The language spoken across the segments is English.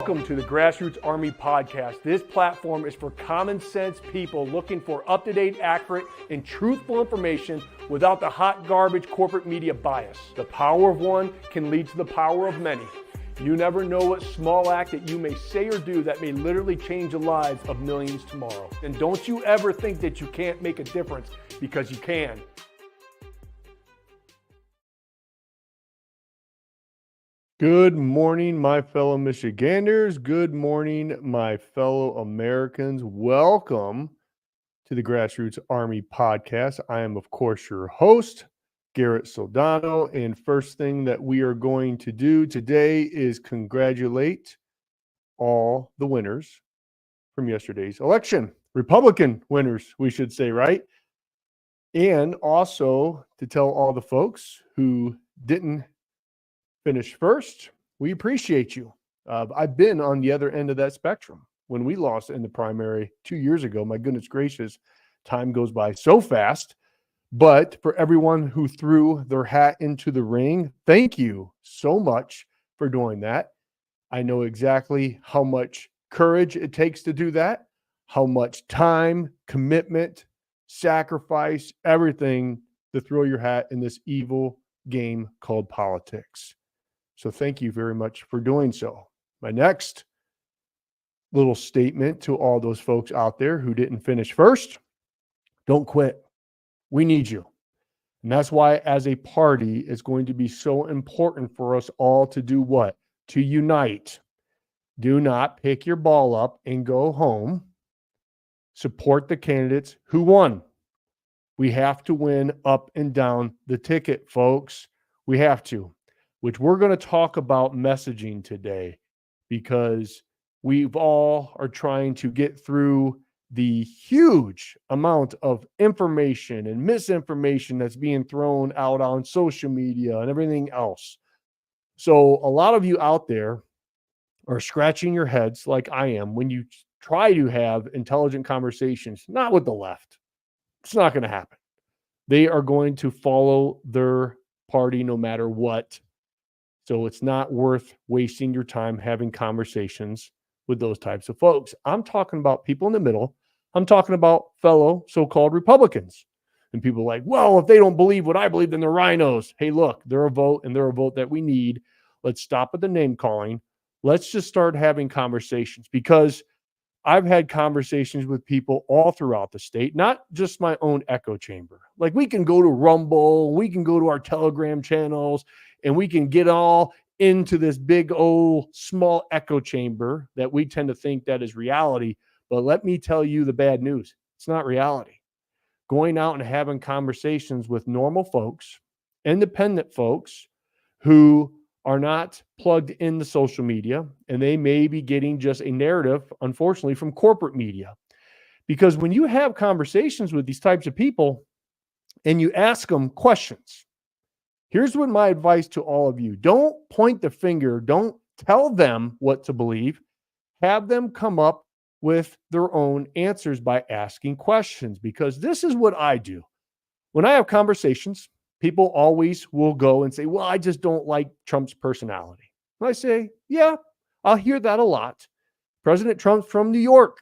Welcome to the Grassroots Army Podcast. This platform is for common sense people looking for up-to-date, accurate, and truthful information without the hot garbage corporate media bias. The power of one can lead to the power of many. You never know what small act that you may say or do that may literally change the lives of millions tomorrow. And don't you ever think that you can't make a difference, because you can. Good morning, my fellow Michiganders. Good morning, my fellow Americans. Welcome to the Grassroots Army Podcast. I am, of course, your host, Garrett Soldano. And first thing that we are going to do today is congratulate all the winners from yesterday's election. Republican winners, we should say, right? And also to tell all the folks who didn't finish first, we appreciate you. I've been on the other end of that spectrum when we lost in the primary 2 years ago. My goodness gracious, time goes by so fast. But for everyone who threw their hat into the ring, thank you so much for doing that. I know exactly how much courage it takes to do that, how much time, commitment, sacrifice, everything to throw your hat in this evil game called politics. So thank you very much for doing so. My next little statement to all those folks out there who didn't finish first: don't quit. We need you. And that's why, as a party, it's going to be so important for us all to do what? To unite. Do not pick your ball up and go home. Support the candidates who won. We have to win up and down the ticket, folks. We have to. Which we're going to talk about messaging today, because we've all are trying to get through the huge amount of information and misinformation that's being thrown out on social media and everything else. So a lot of you out there are scratching your heads like I am when you try to have intelligent conversations, not with the left. It's not going to happen. They are going to follow their party no matter what. So it's not worth wasting your time having conversations with those types of folks. I'm talking about people in the middle. I'm talking about fellow so-called Republicans. And people are like, well, if they don't believe what I believe, then they're rhinos. Hey, look, they're a vote, and they're a vote that we need. Let's stop with the name calling. Let's just start having conversations, because I've had conversations with people all throughout the state, not just my own echo chamber. Like, we can go to Rumble, we can go to our Telegram channels, and we can get all into this big old small echo chamber that we tend to think that is reality. But let me tell you the bad news. It's not reality. Going out and having conversations with normal folks, independent folks who are not plugged into social media, and they may be getting just a narrative, unfortunately, from corporate media. Because when you have conversations with these types of people and you ask them questions, here's what my advice to all of you: don't point the finger. Don't tell them what to believe. Have them come up with their own answers by asking questions, because this is what I do. When I have conversations, people always will go and say, well, I just don't like Trump's personality. And I say, yeah, I'll hear that a lot. President Trump's from New York.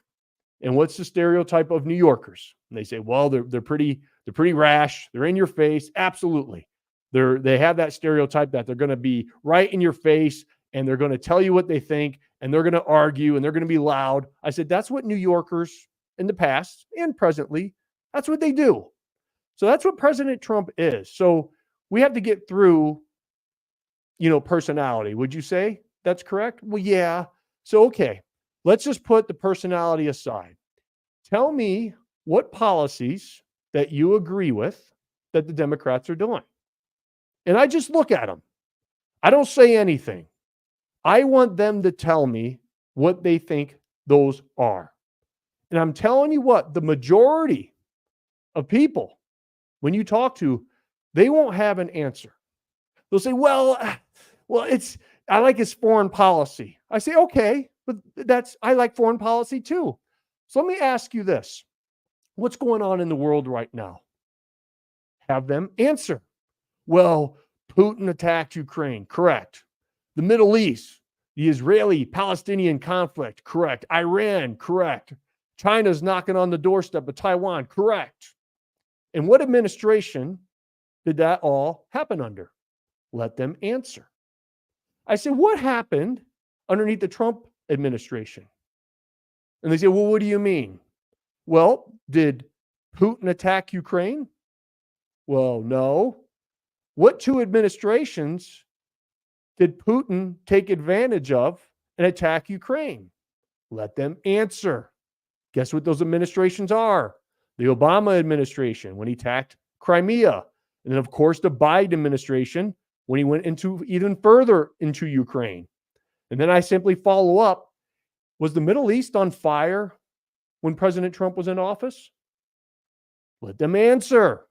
And what's the stereotype of New Yorkers? And they say, well, they're pretty rash. They're in your face. Absolutely. They have that stereotype that they're going to be right in your face, and they're going to tell you what they think, and they're going to argue, and they're going to be loud. I said, that's what New Yorkers in the past and presently, that's what they do. So that's what President Trump is. So we have to get through, personality. Would you say that's correct? Well, yeah. So, okay, let's just put the personality aside. Tell me what policies that you agree with that the Democrats are doing. And I just look at them. I don't say anything. I want them to tell me what they think those are. And I'm telling you what, the majority of people, when you talk to, they won't have an answer. They'll say, well, I like his foreign policy. I say, okay, but I like foreign policy too. So let me ask you this. What's going on in the world right now? Have them answer. Well, Putin attacked Ukraine. Correct. The Middle East, The Israeli-Palestinian conflict, correct. Iran, correct. China's knocking on the doorstep of Taiwan, correct. And what administration did that all happen under? Let them answer. I said, what happened underneath the Trump administration? And they said, well, what do you mean? Well, did Putin attack Ukraine? Well, no. What two administrations did Putin take advantage of and attack Ukraine? Let them answer. Guess what those administrations are? The Obama administration when he attacked Crimea. And then, of course, the Biden administration when he went into even further into Ukraine. And then I simply follow up. Was the Middle East on fire when President Trump was in office? Let them answer.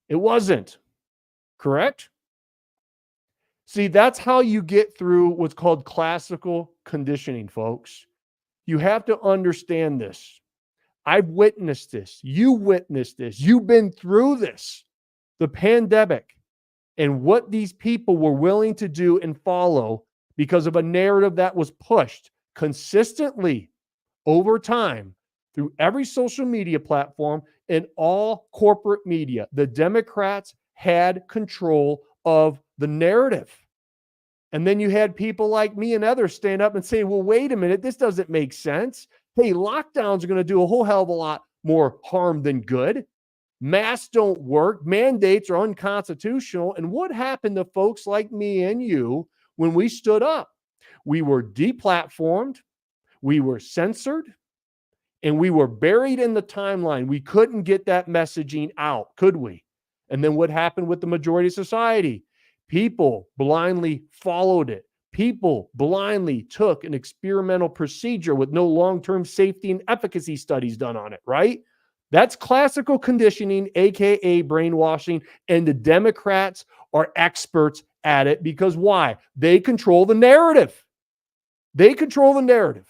It wasn't. Correct? See, that's how you get through what's called classical conditioning, folks. You have to understand this. I've witnessed this. You witnessed this. You've been through this. The pandemic and what these people were willing to do and follow because of a narrative that was pushed consistently over time through every social media platform and all corporate media. The Democrats had control of the narrative. And then you had people like me and others stand up and say, well, wait a minute, this doesn't make sense. Hey, lockdowns are going to do a whole hell of a lot more harm than good. Masks don't work. Mandates are unconstitutional. And what happened to folks like me and you when we stood up? We were deplatformed, we were censored, and we were buried in the timeline. We couldn't get that messaging out, could we? And then what happened with the majority of society? People blindly followed it. People blindly took an experimental procedure with no long-term safety and efficacy studies done on it, right? That's classical conditioning, aka brainwashing, and the Democrats are experts at it because why? They control the narrative. They control the narrative.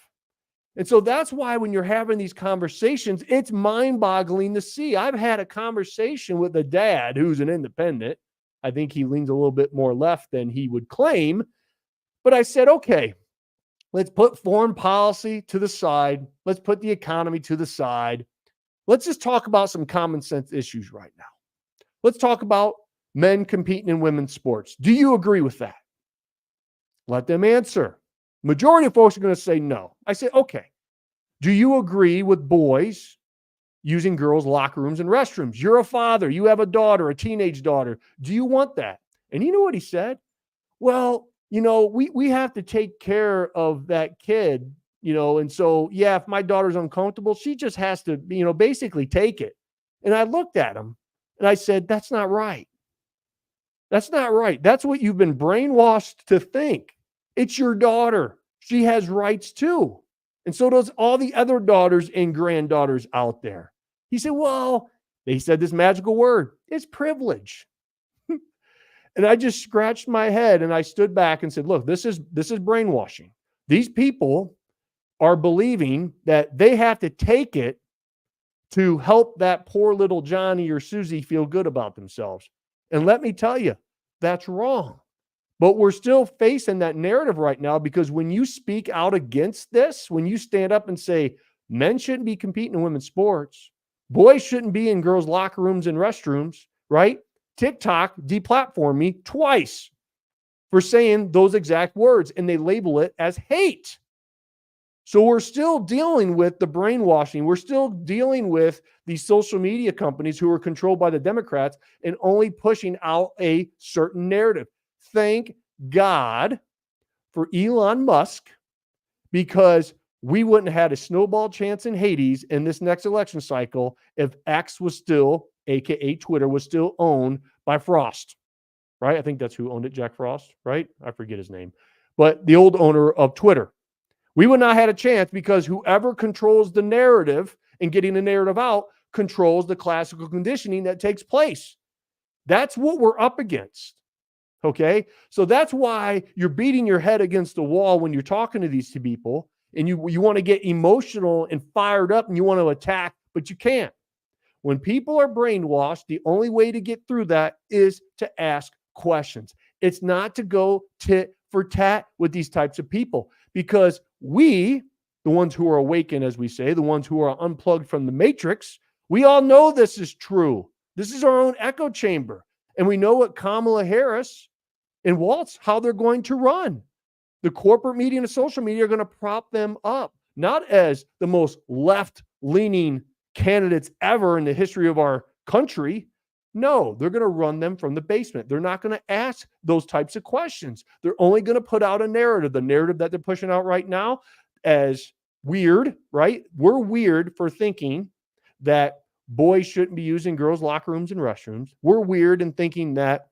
And so that's why when you're having these conversations, it's mind-boggling to see. I've had a conversation with a dad who's an independent. I think he leans a little bit more left than he would claim. But I said, okay, let's put foreign policy to the side. Let's put the economy to the side. Let's just talk about some common sense issues right now. Let's talk about men competing in women's sports. Do you agree with that? Let them answer. Majority of folks are going to say no. I say, okay. Do you agree with boys using girls' locker rooms and restrooms? You're a father. You have a daughter, a teenage daughter. Do you want that? And you know what he said? Well, we have to take care of that kid, and so, yeah, if my daughter's uncomfortable, she just has to, basically take it. And I looked at him and I said, that's not right. That's not right. That's what you've been brainwashed to think. It's your daughter. She has rights too. And so does all the other daughters and granddaughters out there. He said, well, they said this magical word. It's privilege. And I just scratched my head and I stood back and said, look, this is brainwashing. These people are believing that they have to take it to help that poor little Johnny or Susie feel good about themselves. And let me tell you, that's wrong. But we're still facing that narrative right now because when you speak out against this, when you stand up and say men shouldn't be competing in women's sports, boys shouldn't be in girls' locker rooms and restrooms, right? TikTok deplatformed me twice for saying those exact words, and they label it as hate. So we're still dealing with the brainwashing. We're still dealing with these social media companies who are controlled by the Democrats and only pushing out a certain narrative. Thank God for Elon Musk, because we wouldn't have had a snowball chance in Hades in this next election cycle if X was still, aka Twitter, was still owned by Frost, right? I think that's who owned it, Jack Frost, right? I forget his name. But the old owner of Twitter. We would not have had a chance because whoever controls the narrative and getting the narrative out controls the classical conditioning that takes place. That's what we're up against. Okay? So that's why you're beating your head against the wall when you're talking to these two people and you want to get emotional and fired up and you want to attack, but you can't. When people are brainwashed, the only way to get through that is to ask questions. It's not to go tit for tat with these types of people, because we, the ones who are awakened, as we say, the ones who are unplugged from the matrix, we all know this is true. This is our own echo chamber. And we know what Kamala Harris and Waltz, how they're going to run. The corporate media and the social media are going to prop them up, not as the most left-leaning candidates ever in the history of our country. No, they're going to run them from the basement. They're not going to ask those types of questions. They're only going to put out a narrative, the narrative that they're pushing out right now as weird, right? We're weird for thinking that boys shouldn't be using girls' locker rooms and restrooms. We're weird in thinking that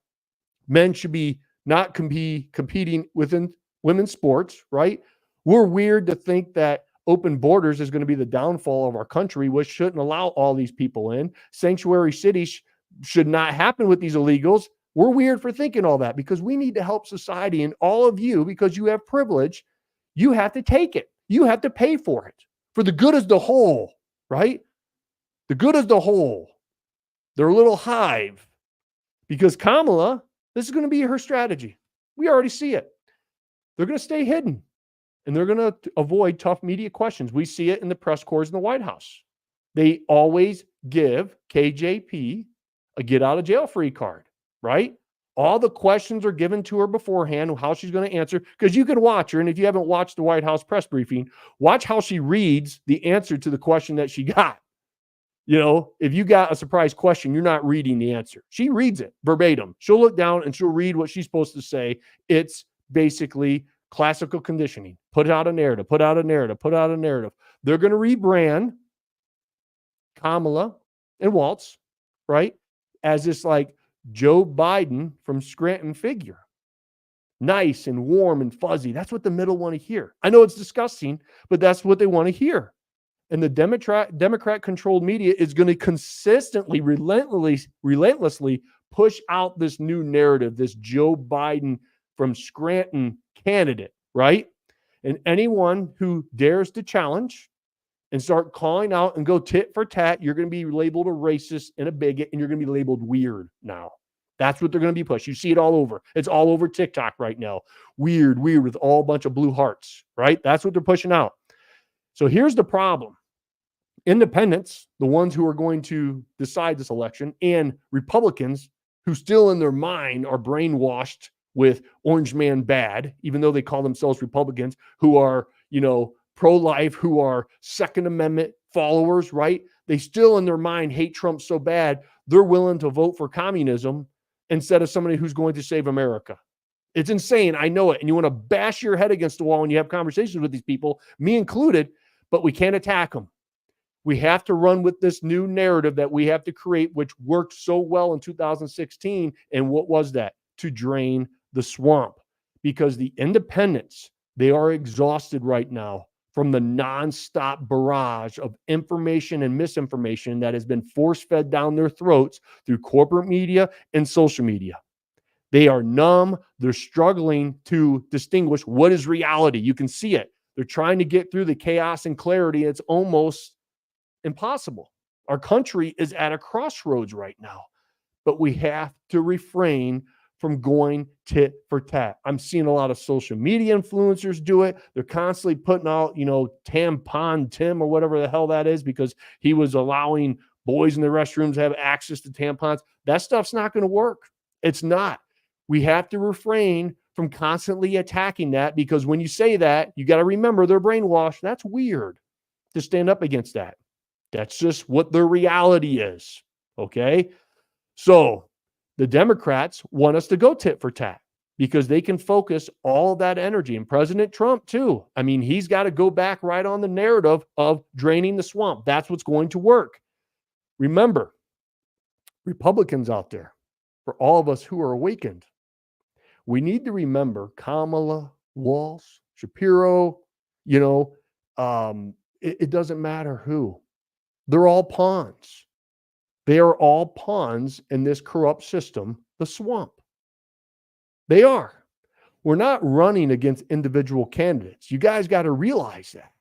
men should be not competing within women's sports, right? We're weird to think that open borders is going to be the downfall of our country, which shouldn't allow all these people in. Sanctuary cities should not happen with these illegals. We're weird for thinking all that, because we need to help society, and all of you, because you have privilege, you have to take it. You have to pay for it for the good of the whole, right? The good of the whole. They're a little hive, because Kamala, this is going to be her strategy. We already see it. They're going to stay hidden, and they're going to avoid tough media questions. We see it in the press corps in the White House. They always give KJP a get out of jail free card, right? All the questions are given to her beforehand, how she's going to answer, because you can watch her. And if you haven't watched the White House press briefing, watch how she reads the answer to the question that she got. You know, if you got a surprise question, you're not reading the answer. She reads it verbatim. She'll look down and she'll read what she's supposed to say. It's basically classical conditioning. Put out a narrative, put out a narrative, put out a narrative. They're going to rebrand Kamala and Waltz, right, as this like Joe Biden from Scranton figure. Nice and warm and fuzzy. That's what the middle want to hear. I know it's disgusting, but that's what they want to hear. And the Democrat-controlled media is going to consistently, relentlessly push out this new narrative, this Joe Biden from Scranton candidate, right? And anyone who dares to challenge and start calling out and go tit for tat, you're going to be labeled a racist and a bigot, and you're going to be labeled weird now. That's what they're going to be pushed. You see it all over. It's all over TikTok right now. Weird with all a bunch of blue hearts, right? That's what they're pushing out. So here's the problem. Independents, the ones who are going to decide this election, and Republicans who still in their mind are brainwashed with Orange Man bad, even though they call themselves Republicans, who are, pro-life, who are Second Amendment followers, right? They still in their mind hate Trump so bad, they're willing to vote for communism instead of somebody who's going to save America. It's insane. I know it. And you want to bash your head against the wall when you have conversations with these people, me included, but we can't attack them. We have to run with this new narrative that we have to create, which worked so well in 2016. And what was that? To drain the swamp. Because the independents, they are exhausted right now from the nonstop barrage of information and misinformation that has been force-fed down their throats through corporate media and social media. They are numb. They're struggling to distinguish what is reality. You can see it. They're trying to get through the chaos and clarity. It's almost impossible. Our country is at a crossroads right now, but we have to refrain from going tit for tat. I'm seeing a lot of social media influencers do it. They're constantly putting out, tampon Tim or whatever the hell that is, because he was allowing boys in the restrooms to have access to tampons. That stuff's not going to work. It's not. We have to refrain from constantly attacking that, because when you say that, you got to remember they're brainwashed. That's weird to stand up against that. That's just what the reality is. Okay. So the Democrats want us to go tit for tat because they can focus all that energy. And President Trump too. I mean, he's got to go back right on the narrative of draining the swamp. That's what's going to work. Remember, Republicans out there, for all of us who are awakened, we need to remember Kamala, Walz, Shapiro, it doesn't matter who. They're all pawns. They are all pawns in this corrupt system, the swamp. They are. We're not running against individual candidates. You guys got to realize that.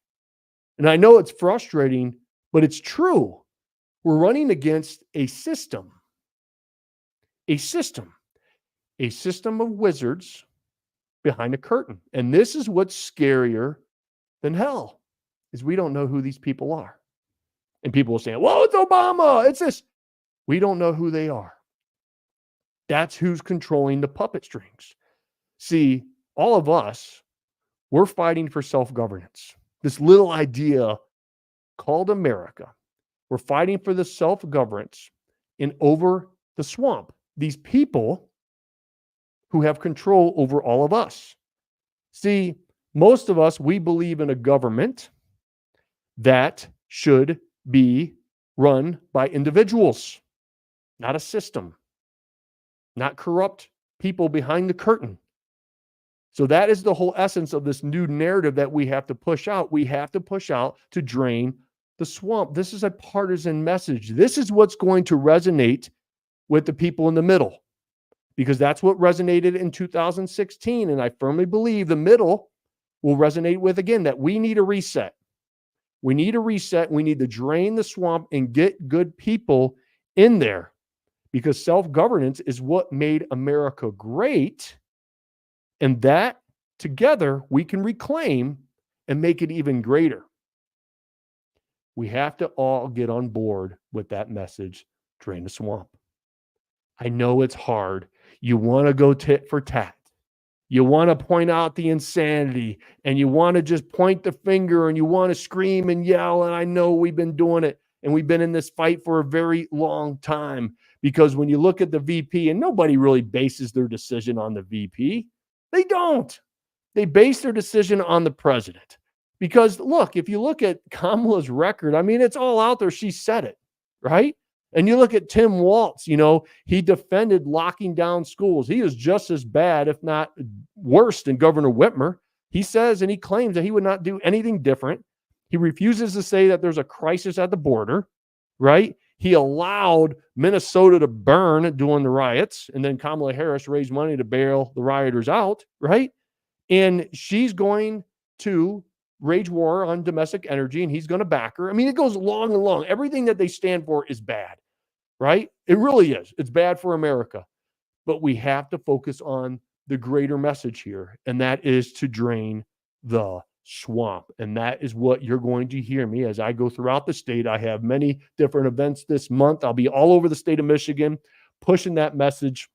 And I know it's frustrating, but it's true. We're running against a system. A system of wizards behind a curtain. And this is what's scarier than hell, is we don't know who these people are. And people will say, well, it's Obama, it's this. We don't know who they are. That's who's controlling the puppet strings. See, all of us, we're fighting for self-governance. This little idea called America. We're fighting for the self-governance and over the swamp. These people who have control over all of us. See, most of us, we believe in a government that should be run by individuals, not a system, not corrupt people behind the curtain. So that is the whole essence of this new narrative that we have to push out. We have to push out to drain the swamp. This is a partisan message. This is what's going to resonate with the people in the middle, because that's what resonated in 2016. And I firmly believe the middle will resonate with, again, that we need a reset. We need a reset. We need to drain the swamp and get good people in there, because self-governance is what made America great. And that together we can reclaim and make it even greater. We have to all get on board with that message, drain the swamp. I know it's hard. You want to go tit for tat. You want to point out the insanity, and you want to just point the finger, and you want to scream and yell. And I know we've been doing it, and we've been in this fight for a very long time, because when you look at the VP, and nobody really bases their decision on the VP, they don't. They base their decision on the president. Because look, if you look at Kamala's record, I mean, it's all out there. She said it, right? And you look at Tim Walz, he defended locking down schools. He is just as bad, if not worse, than Governor Whitmer. He says, and he claims that he would not do anything different. He refuses to say that there's a crisis at the border, right? He allowed Minnesota to burn during the riots, and then Kamala Harris raised money to bail the rioters out, right? And she's going to wage war on domestic energy, and he's going to back her. I mean, it goes long and long. Everything that they stand for is bad, right? It really is. It's bad for America. But we have to focus on the greater message here, and that is to drain the swamp. And that is what you're going to hear me as I go throughout the state. I have many different events this month. I'll be all over the state of Michigan pushing that message.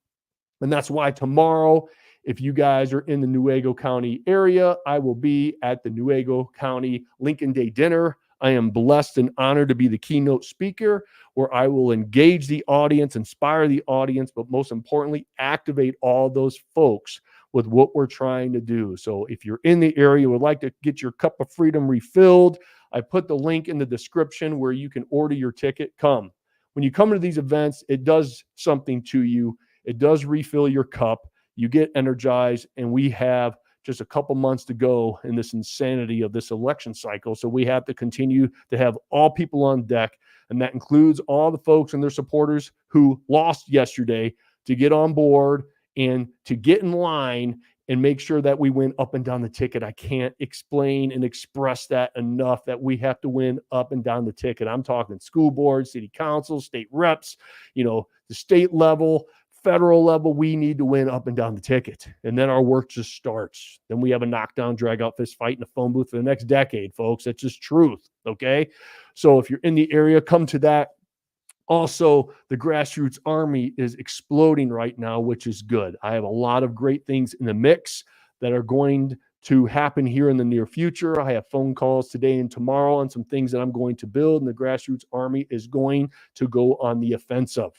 And that's why tomorrow, if you guys are in the Newaygo County area, I will be at the Newaygo County Lincoln Day Dinner. I am blessed and honored to be the keynote speaker, where I will engage the audience, inspire the audience, but most importantly, activate all those folks with what we're trying to do. So if you're in the area, would like to get your cup of freedom refilled, I put the link in the description where you can order your ticket. Come. When you come to these events, it does something to you. It does refill your cup. You get energized, and we have just a couple months to go in this insanity of this election cycle. So we have to continue to have all people on deck, and that includes all the folks and their supporters who lost yesterday, to get on board and to get in line and make sure that we win up and down the ticket. I can't explain and express that enough, that we have to win up and down the ticket. I'm talking school boards, city councils, state reps, the state level, federal level. We need to win up and down the ticket. And then our work just starts. Then we have a knockdown, drag out fist fight in a phone booth for the next decade, folks. That's just truth. Okay. So if you're in the area, come to that. Also, the Grassroots Army is exploding right now, which is good. I have a lot of great things in the mix that are going to happen here in the near future. I have phone calls today and tomorrow on some things that I'm going to build, and the Grassroots Army is going to go on the offensive.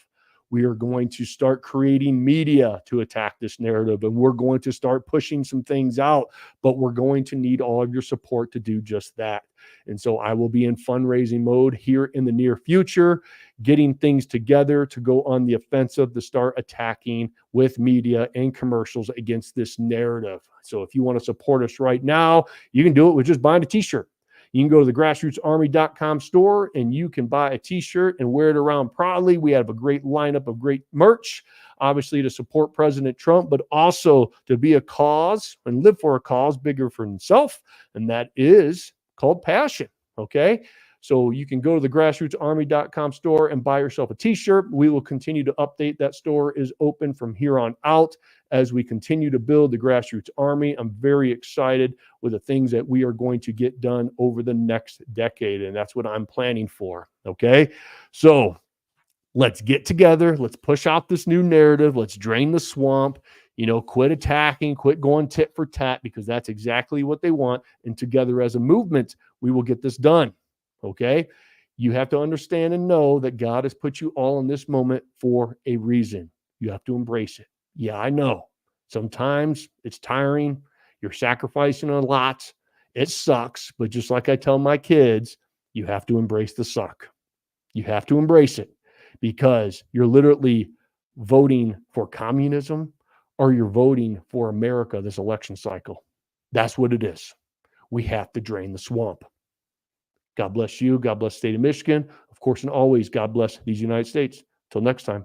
We are going to start creating media to attack this narrative, and we're going to start pushing some things out, but we're going to need all of your support to do just that. And so I will be in fundraising mode here in the near future, getting things together to go on the offensive, to start attacking with media and commercials against this narrative. So if you want to support us right now, you can do it with just buying a t-shirt. You can go to the grassrootsarmy.com store, and you can buy a t-shirt and wear it around proudly. We have a great lineup of great merch, obviously to support President Trump, but also to be a cause and live for a cause bigger for himself. And that is called passion. Okay. So you can go to the grassrootsarmy.com store and buy yourself a t-shirt. We will continue to update. That store is open from here on out as we continue to build the Grassroots Army. I'm very excited with the things that we are going to get done over the next decade, and that's what I'm planning for. Okay, so let's get together. Let's push out this new narrative. Let's drain the swamp. Quit attacking, quit going tit for tat, because that's exactly what they want. And together as a movement, we will get this done. Okay? You have to understand and know that God has put you all in this moment for a reason. You have to embrace it. Yeah, I know. Sometimes it's tiring. You're sacrificing a lot. It sucks. But just like I tell my kids, you have to embrace the suck. You have to embrace it, because you're literally voting for communism, or you're voting for America this election cycle. That's what it is. We have to drain the swamp. God bless you. God bless the state of Michigan. Of course, and always, God bless these United States. Till next time.